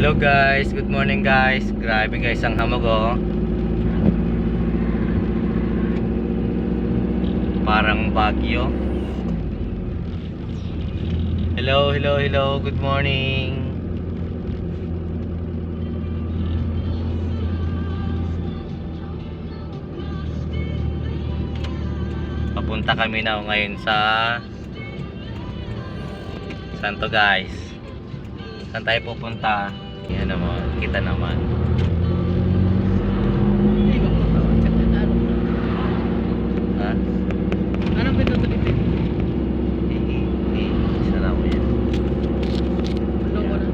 Hello guys, good morning guys. Grabe guys ang hamog oh. Parang Baguio. Hello, good morning. Papunta kami na ngayon sa Santo guys. Saan tayo pupunta? Yan naman, kita naman. Ha? Anong pinatulitin? Sarap mo yan. Pano ko na.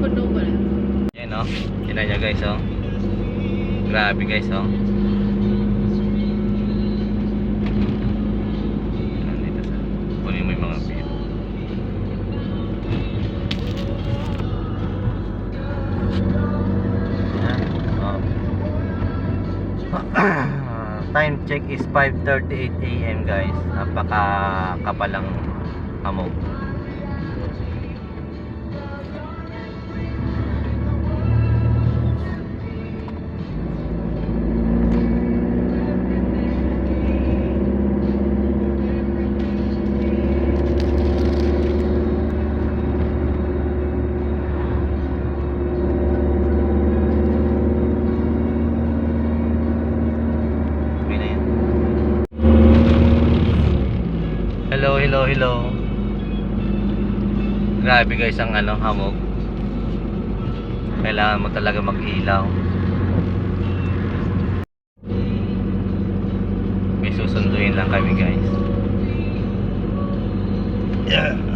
Pano ko na. Yan o, tinan nyo guys o. Grabe guys o. Nandito sa, kunin mo yung mga view. Time check is 5:38 AM guys. Napaka kapalang hamog. Hello. Grabe guys ang hamog. Kailangan mo talaga mag-ilaw. May susunduin lang kami guys. Yeah.